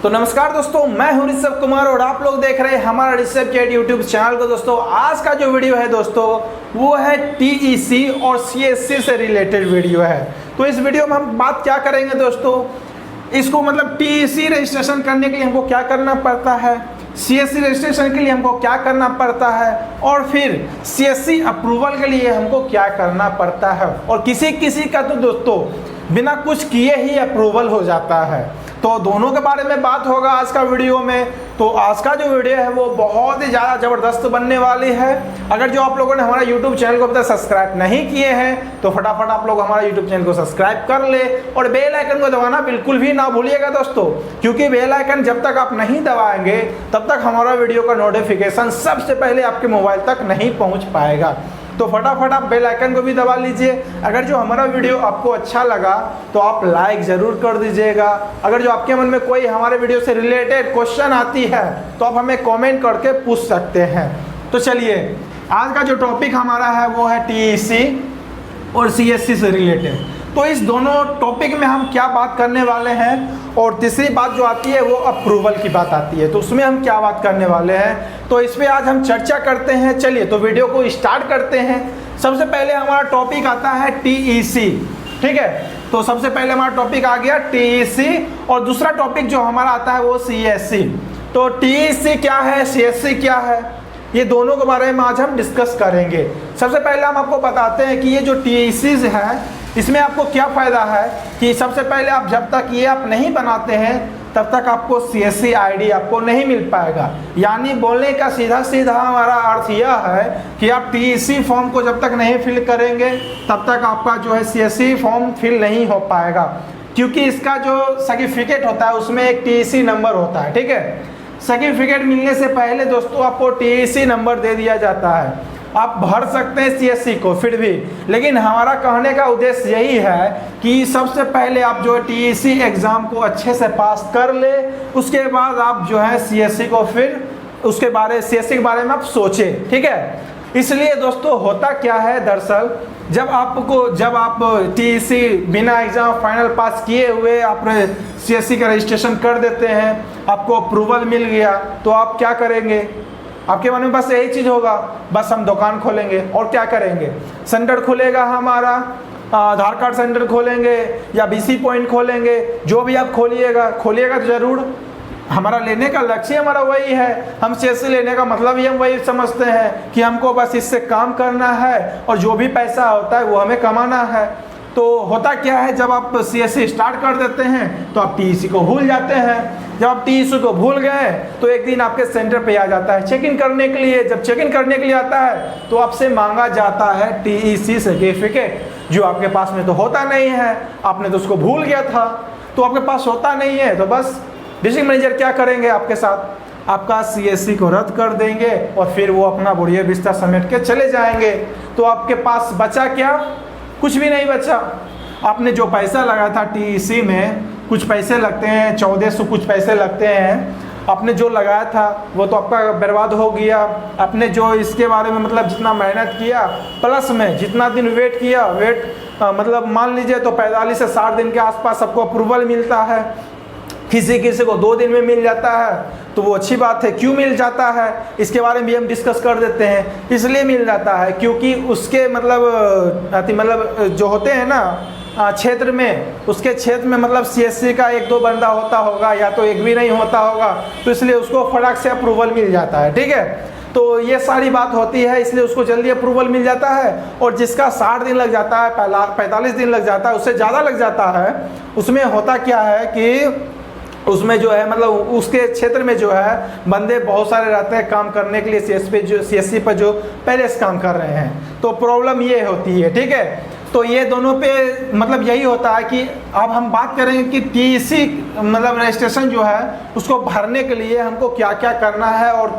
तो नमस्कार दोस्तों, मैं हूं ऋषभ कुमार और आप लोग देख रहे हैं हमारा ऋषभ चैट यूट्यूब चैनल को। दोस्तों आज का जो वीडियो है दोस्तों वो है टीईसी और सीएससी से रिलेटेड वीडियो है। तो इस वीडियो में हम बात क्या करेंगे दोस्तों, इसको मतलब टीईसी रजिस्ट्रेशन करने के लिए हमको क्या करना पड़ता है, सीएससी रजिस्ट्रेशन के लिए हमको क्या करना पड़ता है और फिर सीएससी अप्रूवल के लिए हमको क्या करना पड़ता है। और किसी किसी का तो दोस्तों बिना कुछ किए ही अप्रूवल हो जाता है। तो दोनों के बारे में बात होगा आज का वीडियो में। तो आज का जो वीडियो है वो बहुत ही ज़्यादा ज़बरदस्त बनने वाली है। अगर जो आप लोगों ने हमारा यूट्यूब चैनल को अभी तक सब्सक्राइब नहीं किए हैं तो फटाफट आप लोग हमारा यूट्यूब चैनल को सब्सक्राइब कर ले और बेल आइकन को दबाना बिल्कुल भी ना भूलिएगा दोस्तों, क्योंकि बेल आइकन जब तक आप नहीं दबाएंगे तब तक हमारा वीडियो का नोटिफिकेशन सबसे पहले आपके मोबाइल तक नहीं पहुँच पाएगा। तो फटाफट आप बेल आइकन को भी दबा लीजिए। अगर जो हमारा वीडियो आपको अच्छा लगा तो आप लाइक ज़रूर कर दीजिएगा। अगर जो आपके मन में कोई हमारे वीडियो से रिलेटेड क्वेश्चन आती है तो आप हमें कमेंट करके पूछ सकते हैं। तो चलिए आज का जो टॉपिक हमारा है वो है टीईसी और सीएससी से रिलेटेड। तो इस दोनों टॉपिक में हम क्या बात करने वाले हैं और तीसरी बात जो आती है वो अप्रूवल की बात आती है, तो उसमें हम क्या बात करने वाले हैं, तो इस पर आज हम चर्चा करते हैं। चलिए तो वीडियो को स्टार्ट करते हैं। सबसे पहले हमारा टॉपिक आता है टीईसी, ठीक है। तो सबसे पहले हमारा टॉपिक आ गया टीईसी और दूसरा टॉपिक जो हमारा आता है वो सीएससी। तो टीईसी क्या है, सीएससी क्या है, ये दोनों के बारे में आज हम डिस्कस करेंगे। सबसे पहले हम आपको बताते हैं कि ये जो टीईसी है इसमें आपको क्या फ़ायदा है कि सबसे पहले आप जब तक ये आप नहीं बनाते हैं तब तक आपको सीएससी आईडी आपको नहीं मिल पाएगा। यानी बोलने का सीधा सीधा हमारा अर्थ यह है कि आप टीईसी फॉर्म को जब तक नहीं फिल करेंगे तब तक आपका जो है सीएससी फॉर्म फिल नहीं हो पाएगा, क्योंकि इसका जो सर्टिफिकेट होता है उसमें एक टीईसी नंबर होता है, ठीक है। सर्टिफिकेट मिलने से पहले दोस्तों आपको टीईसी नंबर दे दिया जाता है। आप भर सकते हैं सीएससी को फिर भी, लेकिन हमारा कहने का उद्देश्य यही है कि सबसे पहले आप जो है टीईसी एग्ज़ाम को अच्छे से पास कर ले, उसके बाद आप जो है सीएससी को फिर सीएससी के बारे में आप सोचें, ठीक है। इसलिए दोस्तों होता क्या है दरअसल, जब आप टीईसी बिना एग्ज़ाम फाइनल पास किए हुए आप सीएससी का रजिस्ट्रेशन कर देते हैं, आपको अप्रूवल मिल गया, तो आप क्या करेंगे, आपके मन में बस यही चीज़ होगा, बस हम दुकान खोलेंगे और क्या करेंगे, सेंटर खुलेगा हमारा, आधार कार्ड सेंटर खोलेंगे या बीसी पॉइंट खोलेंगे, जो भी आप खोलिएगा तो ज़रूर हमारा लेने का लक्ष्य हमारा वही है। हम सीएससी लेने का मतलब ही हम वही समझते हैं कि हमको बस इससे काम करना है और जो भी पैसा होता है वो हमें कमाना है। तो होता क्या है, जब आप सीएससी स्टार्ट कर देते हैं तो आप टीईसी को भूल जाते हैं। जब आप टीईसी को भूल गए तो एक दिन आपके सेंटर पे आ जाता है चेक इन करने के लिए। जब चेक इन करने के लिए आता है तो आपसे मांगा जाता है टीईसी सर्टिफिकेट, जो आपके पास में तो होता नहीं है, आपने तो उसको भूल गया था, तो आपके पास होता नहीं है। तो बस डिस्ट्रिक्ट मैनेजर क्या करेंगे आपके साथ, आपका सीएससी को रद्द कर देंगे और फिर वो अपना बुढ़िया बिस्तर समेट के चले जाएंगे। तो आपके पास बचा क्या, कुछ भी नहीं बचा। आपने जो पैसा लगाया था टीईसी में, कुछ पैसे लगते हैं 1400 कुछ पैसे लगते हैं, आपने जो लगाया था वो तो आपका बर्बाद हो गया। आपने जो इसके बारे में मतलब जितना मेहनत किया प्लस में जितना दिन वेट किया, मतलब मान लीजिए तो 45 से 60 दिन के आसपास सबको अप्रूवल मिलता है। किसी किसी को 2 दिन में मिल जाता है, तो वो अच्छी बात है। क्यों मिल जाता है इसके बारे में भी हम डिस्कस कर देते हैं। इसलिए मिल जाता है क्योंकि उसके मतलब जो होते हैं ना क्षेत्र में, उसके क्षेत्र में मतलब सीएससी का 1-2 बंदा होता होगा या तो एक भी नहीं होता होगा, तो इसलिए उसको फटाक से अप्रूवल मिल जाता है, ठीक है। तो ये सारी बात होती है, इसलिए उसको जल्दी अप्रूवल मिल जाता है। और जिसका 60 दिन लग जाता है, 45 दिन लग जाता है, उससे ज़्यादा लग जाता है, उसमें होता क्या है कि उसमें जो है मतलब उसके क्षेत्र में जो है बंदे बहुत सारे रहते हैं काम करने के लिए सीएससी पर जो पहले से काम कर रहे हैं, तो प्रॉब्लम ये होती है, ठीक है। तो ये दोनों पे मतलब यही होता है कि अब हम बात करेंगे कि टीईसी मतलब रजिस्ट्रेशन जो है उसको भरने के लिए हमको क्या क्या करना है और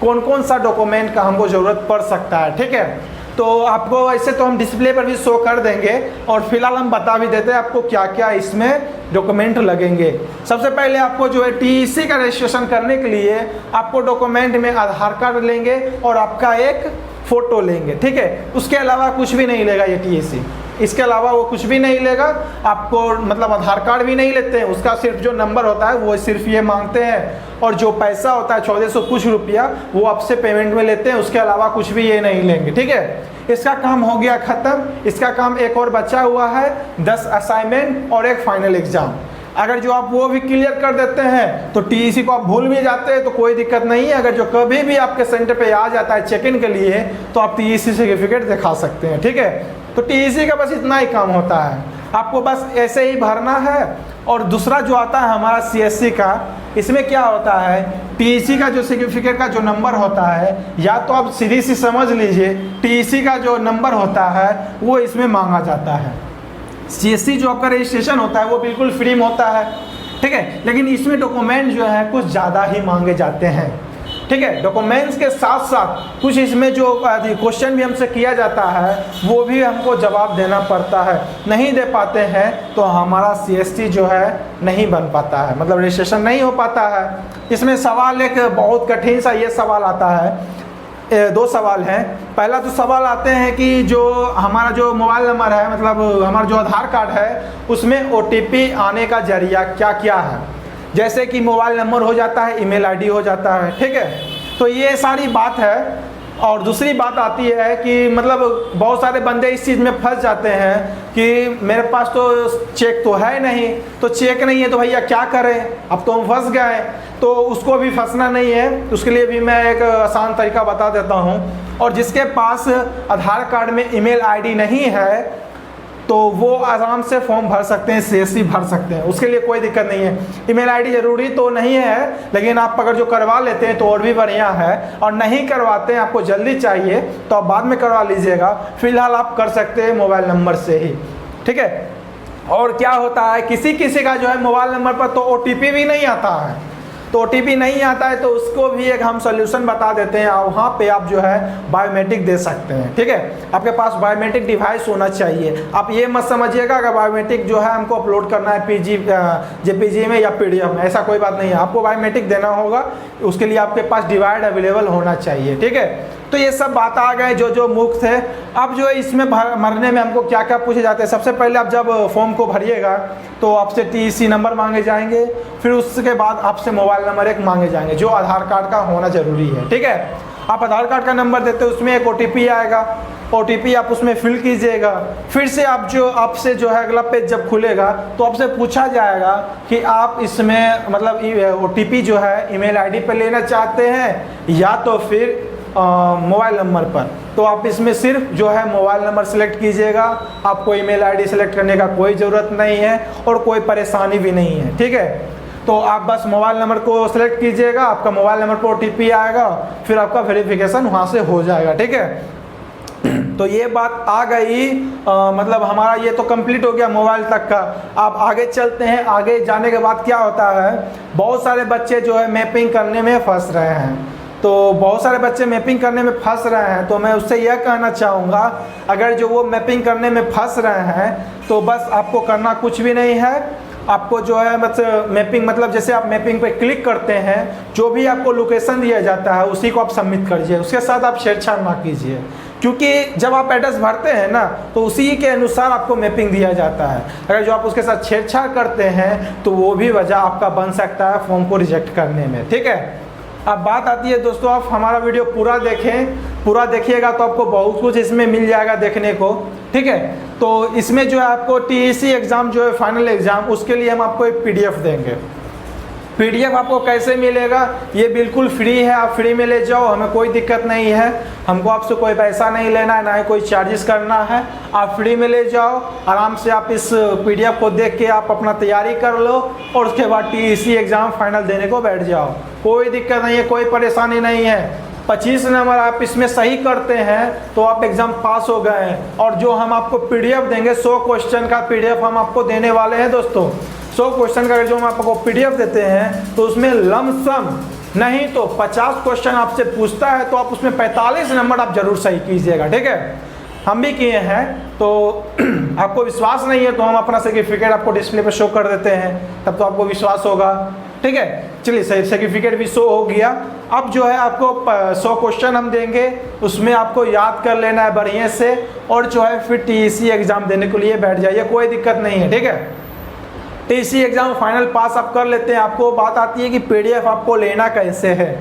कौन कौन सा डॉक्यूमेंट का हमको ज़रूरत पड़ सकता है, ठीक है। तो आपको ऐसे तो हम डिस्प्ले पर भी शो कर देंगे और फिलहाल हम बता भी देते हैं आपको क्या क्या इसमें डॉक्यूमेंट लगेंगे। सबसे पहले आपको जो है टीईसी का रजिस्ट्रेशन करने के लिए आपको डॉक्यूमेंट में आधार कार्ड लेंगे और आपका एक फ़ोटो लेंगे, ठीक है। उसके अलावा कुछ भी नहीं लेगा ये टीईसी। इसके अलावा वो कुछ भी नहीं लेगा आपको, मतलब आधार कार्ड भी नहीं लेते हैं, उसका सिर्फ जो नंबर होता है वो सिर्फ ये मांगते हैं, और जो पैसा होता है 1400 कुछ रुपया वो आपसे पेमेंट में लेते हैं, उसके अलावा कुछ भी ये नहीं लेंगे। ठीक है, इसका काम हो गया ख़त्म। इसका काम एक और बचा हुआ है, 10 असाइनमेंट और एक फाइनल एग्जाम। अगर जो आप वो भी क्लियर कर देते हैं तो टीईसी को आप भूल भी जाते हैं तो कोई दिक्कत नहीं है। अगर जो कभी भी आपके सेंटर पे आ जाता है चेक इन के लिए तो आप टीईसी सर्टिफिकेट दिखा सकते हैं। ठीक है, तो टीईसी का बस इतना ही काम होता है, आपको बस ऐसे ही भरना है। और दूसरा जो आता है हमारा सीएससी का, इसमें क्या होता है, टीईसी का जो सर्टिफिकेट का जो नंबर होता है, या तो आप सीधी सी समझ लीजिए टीईसी का जो नंबर होता है वो इसमें मांगा जाता है। सीएससी जो आपका रजिस्ट्रेशन होता है वो बिल्कुल फ्री में होता है। ठीक है, लेकिन इसमें डॉक्यूमेंट जो है कुछ ज़्यादा ही मांगे जाते हैं। ठीक है, डॉक्यूमेंट्स के साथ साथ कुछ इसमें जो क्वेश्चन भी हमसे किया जाता है वो भी हमको जवाब देना पड़ता है। नहीं दे पाते हैं तो हमारा सीएससी जो है नहीं बन पाता है, मतलब रजिस्ट्रेशन नहीं हो पाता है। इसमें सवाल एक बहुत कठिन सा ये सवाल आता है, 2 सवाल हैं। पहला तो सवाल आते हैं कि जो हमारा जो मोबाइल नंबर है, मतलब हमारा जो आधार कार्ड है उसमें ओटीपी आने का जरिया क्या क्या है। जैसे कि मोबाइल नंबर हो जाता है, ईमेल आईडी हो जाता है। ठीक है, तो ये सारी बात है। और दूसरी बात आती है कि मतलब बहुत सारे बंदे इस चीज़ में फंस जाते हैं कि मेरे पास तो चेक तो है नहीं, तो चेक नहीं है तो भैया क्या करें, अब तो हम फंस गए। तो उसको भी फंसना नहीं है, उसके लिए भी मैं एक आसान तरीका बता देता हूँ। और जिसके पास आधार कार्ड में ईमेल आईडी नहीं है तो वो आराम से फॉर्म भर सकते हैं, सीएससी भर सकते हैं, उसके लिए कोई दिक्कत नहीं है। ईमेल आईडी ज़रूरी तो नहीं है, लेकिन आप अगर जो करवा लेते हैं तो और भी बढ़िया है। और नहीं करवाते हैं, आपको जल्दी चाहिए तो आप बाद में करवा लीजिएगा, फिलहाल आप कर सकते हैं मोबाइल नंबर से ही। ठीक है, और क्या होता है किसी किसी का जो है मोबाइल नंबर पर तो ओटीपी भी नहीं आता है, तो ओटीपी नहीं आता है तो उसको भी एक हम सोल्यूशन बता देते हैं। वहाँ पे आप जो है बायोमेट्रिक दे सकते हैं। ठीक है, आपके पास बायोमेट्रिक डिवाइस होना चाहिए। आप ये मत समझिएगा अगर बायोमेट्रिक जो है हमको अपलोड करना है जेपीजी में या पीडीएफ में, ऐसा कोई बात नहीं है। आपको बायोमेट्रिक देना होगा, उसके लिए आपके पास डिवाइस अवेलेबल होना चाहिए। ठीक है, तो ये सब बात आ गए जो मुख्य थे। अब जो इसमें भरने में हमको क्या क्या पूछे जाते हैं, सबसे पहले आप जब फॉर्म को भरिएगा तो आपसे टीईसी नंबर मांगे जाएंगे, फिर उसके बाद आपसे मोबाइल नंबर एक मांगे जाएंगे जो आधार कार्ड का होना जरूरी है। ठीक है, आप आधार कार्ड का नंबर देते हो, उसमें एक ओटीपी आएगा, ओटीपी आप उसमें फिल कीजिएगा। फिर से आपसे जो है अगला पेज जब खुलेगा तो आपसे पूछा जाएगा कि आप इसमें मतलब ओटीपी जो है ईमेल आईडी पर लेना चाहते हैं या तो फिर मोबाइल नंबर पर। तो आप इसमें सिर्फ जो है मोबाइल नंबर सेलेक्ट कीजिएगा, आपको ईमेल आईडी सेलेक्ट करने का कोई ज़रूरत नहीं है और कोई परेशानी भी नहीं है। ठीक है, तो आप बस मोबाइल नंबर को सेलेक्ट कीजिएगा, आपका मोबाइल नंबर पर ओटीपी आएगा, फिर आपका वेरिफिकेशन वहाँ से हो जाएगा। ठीक है, तो ये बात आ गई, मतलब हमारा ये तो कंप्लीट हो गया मोबाइल तक का। आप आगे चलते हैं। आगे जाने के बाद क्या होता है, बहुत सारे बच्चे जो है मैपिंग करने में फंस रहे हैं। तो बहुत सारे बच्चे मैपिंग करने में फंस रहे हैं, तो मैं उससे यह कहना चाहूँगा अगर जो वो मैपिंग करने में फंस रहे हैं तो बस आपको करना कुछ भी नहीं है। आपको जो है मैपिंग मतलब जैसे आप मैपिंग पे क्लिक करते हैं, जो भी आपको लोकेशन दिया जाता है उसी को आप सबमिट करिए, उसके साथ आप छेड़छाड़ ना कीजिए, क्योंकि जब आप एड्रेस भरते हैं ना तो उसी के अनुसार आपको मैपिंग दिया जाता है। अगर जो आप उसके साथ छेड़छाड़ करते हैं तो वो भी वजह आपका बन सकता है फॉर्म को रिजेक्ट करने में। ठीक है, अब बात आती है दोस्तों, आप हमारा वीडियो पूरा देखें, पूरा देखिएगा तो आपको बहुत कुछ इसमें मिल जाएगा देखने को। ठीक है, तो इसमें जो है आपको टीईसी एग्ज़ाम जो है फाइनल एग्ज़ाम, उसके लिए हम आपको एक पीडीएफ देंगे। पीडीएफ आपको कैसे मिलेगा, ये बिल्कुल फ्री है, आप फ्री में ले जाओ, हमें कोई दिक्कत नहीं है, हमको आपसे कोई पैसा नहीं लेना है, ना ही कोई चार्जेस करना है। आप फ्री में ले जाओ, आराम से आप इस पीडीएफ को देख के आप अपना तैयारी कर लो और उसके बाद टीईसी एग्ज़ाम फाइनल देने को बैठ जाओ। कोई दिक्कत नहीं है, कोई परेशानी नहीं है। 25 नंबर आप इसमें सही करते हैं तो आप एग्ज़ाम पास हो गए हैं। और जो हम आपको पीडीएफ देंगे 100 क्वेश्चन का पीडीएफ हम आपको देने वाले हैं दोस्तों। 100 क्वेश्चन का जो हम आपको पीडीएफ देते हैं तो उसमें लमसम नहीं तो 50 क्वेश्चन आपसे पूछता है तो आप उसमें 45 नंबर आप जरूर सही कीजिएगा। ठीक है, हम भी किए हैं, तो आपको विश्वास नहीं है तो हम अपना सर्टिफिकेट आपको डिस्प्ले पर शो कर देते हैं, तब तो आपको विश्वास होगा। ठीक है। चलिए सर्टिफिकेट भी शो हो गया। अब जो है आपको 100 क्वेश्चन हम देंगे, उसमें आपको याद कर लेना है बढ़िया से, और जो है फिर टीईसी एग्जाम देने के लिए बैठ जाइए, कोई दिक्कत नहीं है, ठीक है। टीईसी एग्जाम फाइनल पास आप कर लेते हैं। आपको बात आती है कि पीडीएफ आपको लेना कैसे है।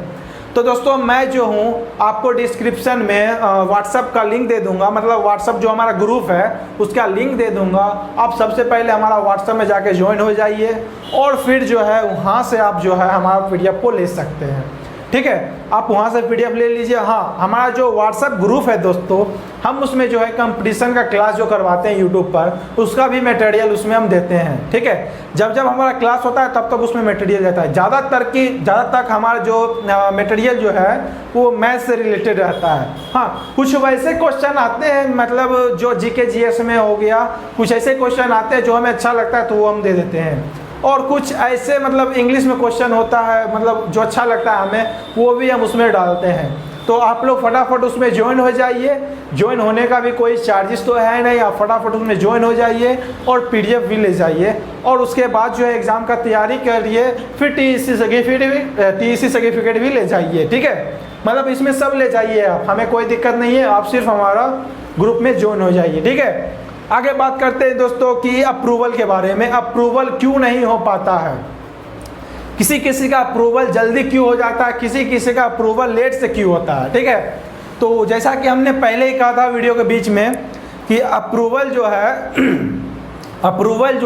तो दोस्तों मैं जो हूँ आपको डिस्क्रिप्शन में व्हाट्सअप का लिंक दे दूंगा, मतलब व्हाट्सअप जो हमारा ग्रुप है उसका लिंक दे दूंगा। आप सबसे पहले हमारा व्हाट्सअप में जाके ज्वाइन हो जाइए, और फिर जो है वहाँ से आप जो है हमारा पीडीएफ को ले सकते हैं, ठीक है। आप वहाँ से पीडीएफ ले लीजिए। हाँ, हमारा जो व्हाट्सएप ग्रुप है दोस्तों, हम उसमें जो है कंपटीशन का क्लास जो करवाते हैं यूट्यूब पर, उसका भी मटेरियल उसमें हम देते हैं, ठीक है। जब जब हमारा क्लास होता है तब तक उसमें मटेरियल रहता है। ज़्यादातर हमारा जो मटेरियल जो है वो मैथ से रिलेटेड रहता है। हाँ, कुछ वैसे क्वेश्चन आते हैं, मतलब जो जीके जीएस में हो गया, कुछ ऐसे क्वेश्चन आते हैं जो हमें अच्छा लगता है तो वो हम दे देते हैं, और कुछ ऐसे मतलब इंग्लिश में क्वेश्चन होता है, मतलब जो अच्छा लगता है हमें, वो भी हम उसमें डालते हैं। तो आप लोग फटाफट उसमें ज्वाइन हो जाइए। ज्वाइन होने का भी कोई चार्जेस तो है नहीं, आप फटाफट उसमें ज्वाइन हो जाइए और पीडीएफ भी ले जाइए, और उसके बाद जो है एग्ज़ाम का तैयारी करिए, फिर टीईसी सर्टिफिकेट भी ले जाइए, ठीक है। मतलब इसमें सब ले जाइए आप, हमें कोई दिक्कत नहीं है, आप सिर्फ हमारा ग्रुप में ज्वाइन हो जाइए, ठीक है। आगे बात करते हैं दोस्तों कि अप्रूवल के बारे में। अप्रूवल क्यों नहीं हो पाता है, किसी किसी का अप्रूवल जल्दी क्यों हो जाता है, किसी किसी का अप्रूवल लेट से क्यों होता है, ठीक है। तो जैसा कि हमने पहले ही कहा था वीडियो के बीच में कि अप्रूवल जो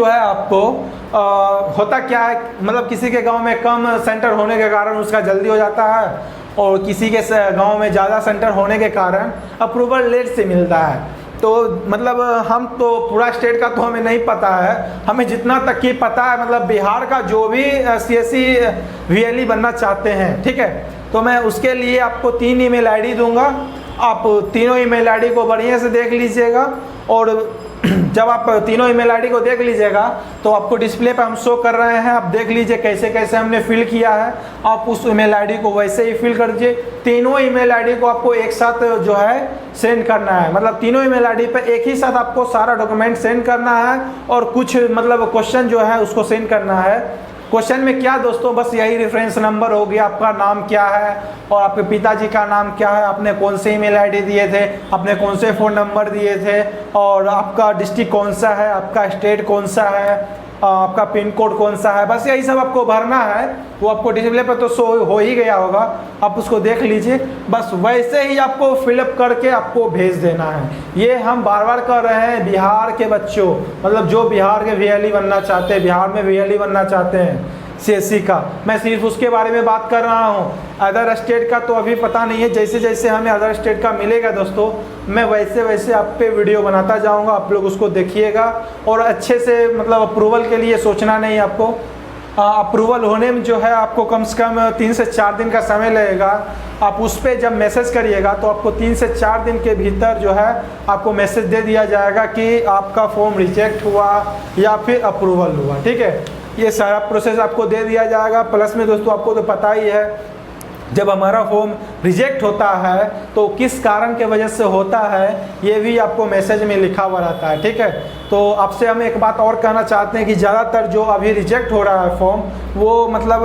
है आपको होता क्या है, मतलब किसी के गांव में कम सेंटर होने के कारण उसका जल्दी हो जाता है, और किसी के गांव में ज़्यादा सेंटर होने के कारण अप्रूवल लेट से मिलता है। तो मतलब हम तो पूरा स्टेट का तो हमें नहीं पता है, हमें जितना तक कि पता है, मतलब बिहार का जो भी सीएससी वीएलई बनना चाहते हैं, ठीक है, तो मैं उसके लिए आपको 3 ईमेल आईडी दूंगा। आप तीनों ईमेल आईडी को बढ़िया से देख लीजिएगा, और जब आप तीनों ईमेल आईडी को देख लीजिएगा तो आपको डिस्प्ले पर हम शो कर रहे हैं, आप देख लीजिए कैसे कैसे हमने फिल किया है। आप उस ईमेल आईडी को वैसे ही फिल कर दीजिए। तीनों ईमेल आईडी को आपको एक साथ जो है सेंड करना है, मतलब तीनों ईमेल आईडी पे एक ही साथ आपको सारा डॉक्यूमेंट सेंड करना है, और कुछ मतलब क्वेश्चन जो है उसको सेंड करना है। क्वेश्चन में क्या दोस्तों, बस यही रेफरेंस नंबर हो गया, आपका नाम क्या है और आपके पिताजी का नाम क्या है, आपने कौन से ईमेल आईडी दिए थे, आपने कौन से फ़ोन नंबर दिए थे, और आपका डिस्ट्रिक्ट कौन सा है, आपका स्टेट कौन सा है, आपका पिन कोड कौन सा है, बस यही सब आपको भरना है। वो आपको डिस्प्ले पर तो शो हो ही गया होगा, आप उसको देख लीजिए। बस वैसे ही आपको फिलअप करके आपको भेज देना है। ये हम बार बार कर रहे हैं बिहार के बच्चों, मतलब जो बिहार के वीएलई बनना चाहते हैं, बिहार में वीएलई बनना चाहते हैं सीएससी का, मैं सिर्फ उसके बारे में बात कर रहा हूँ। अदर स्टेट का तो अभी पता नहीं है, जैसे जैसे हमें अदर स्टेट का मिलेगा दोस्तों, मैं वैसे वैसे आप पे वीडियो बनाता जाऊँगा, आप लोग उसको देखिएगा, और अच्छे से मतलब अप्रूवल के लिए सोचना नहीं आपको। अप्रूवल होने में जो है आपको कम से कम 3 से 4 दिन का समय लगेगा। आप उस पर जब मैसेज करिएगा तो आपको 3 से 4 दिन के भीतर जो है आपको मैसेज दे दिया जाएगा कि आपका फॉर्म रिजेक्ट हुआ या फिर अप्रूवल हुआ, ठीक है। ये सारा प्रोसेस आपको दे दिया जाएगा। प्लस में दोस्तों आपको तो पता ही है, जब हमारा फॉर्म रिजेक्ट होता है तो किस कारण के वजह से होता है ये भी आपको मैसेज में लिखा हुआ रहता है, ठीक है। तो आपसे हम एक बात और कहना चाहते हैं कि ज़्यादातर जो अभी रिजेक्ट हो रहा है फॉर्म, वो मतलब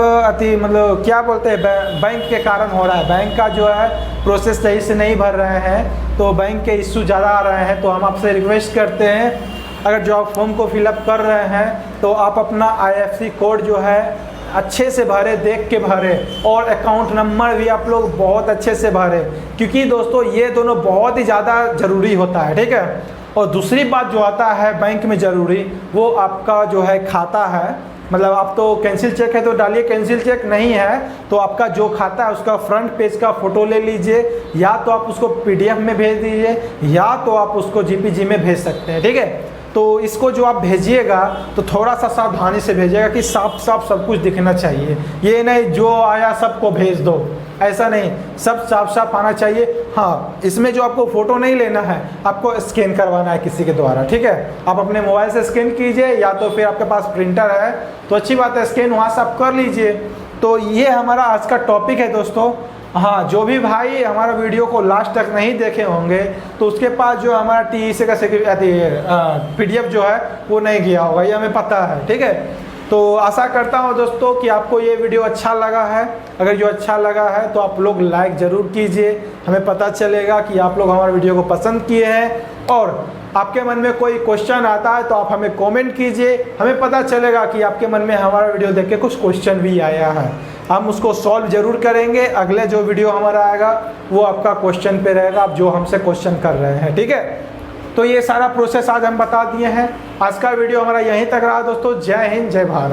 क्या बोलते हैं, बैंक के कारण हो रहा है। बैंक का जो है प्रोसेस सही से नहीं भर रहे हैं, तो बैंक के इश्यू ज़्यादा आ रहे हैं। तो हम आपसे रिक्वेस्ट करते हैं, अगर जो आप फॉर्म को फिलअप कर रहे हैं तो आप अपना IFSC कोड जो है अच्छे से भरे, देख के भरे, और अकाउंट नंबर भी आप लोग बहुत अच्छे से भरे, क्योंकि दोस्तों ये दोनों बहुत ही ज़्यादा ज़रूरी होता है, ठीक है। और दूसरी बात जो आता है बैंक में ज़रूरी, वो आपका जो है खाता है। मतलब आप तो कैंसिल चेक है तो डालिए, कैंसिल चेक नहीं है तो आपका जो खाता है उसका फ्रंट पेज का फ़ोटो ले लीजिए, या तो आप उसको PDF में भेज दीजिए, या तो आप उसको JPG में भेज सकते हैं, ठीक है। तो इसको जो आप भेजिएगा तो थोड़ा सा सावधानी से भेजिएगा कि साफ साफ सब कुछ दिखना चाहिए। ये नहीं जो आया सबको भेज दो, ऐसा नहीं, सब साफ साफ आना चाहिए। हाँ, इसमें जो आपको फ़ोटो नहीं लेना है, आपको स्कैन करवाना है किसी के द्वारा, ठीक है। आप अपने मोबाइल से स्कैन कीजिए, या तो फिर आपके पास प्रिंटर है तो अच्छी बात है, स्कैन वहाँ से आप कर लीजिए। तो ये हमारा आज का टॉपिक है दोस्तों। हाँ, जो भी भाई हमारा वीडियो को लास्ट तक नहीं देखे होंगे तो उसके पास जो हमारा TEC का PDF जो है वो नहीं गया होगा, ये हमें पता है, ठीक है। तो आशा करता हूँ दोस्तों कि आपको ये वीडियो अच्छा लगा है। अगर जो अच्छा लगा है तो आप लोग लाइक ज़रूर कीजिए, हमें पता चलेगा कि आप लोग हमारे वीडियो को पसंद किए हैं। और आपके मन में कोई क्वेश्चन आता है तो आप हमें कमेंट कीजिए, हमें पता चलेगा कि आपके मन में हमारा वीडियो देख के कुछ क्वेश्चन भी आया है, हम उसको सॉल्व जरूर करेंगे। अगले जो वीडियो हमारा आएगा वो आपका क्वेश्चन पे रहेगा, आप जो हमसे क्वेश्चन कर रहे हैं, ठीक है। तो ये सारा प्रोसेस आज हम बता दिए हैं। आज का वीडियो हमारा यहीं तक रहा दोस्तों। जय हिंद, जय भारत।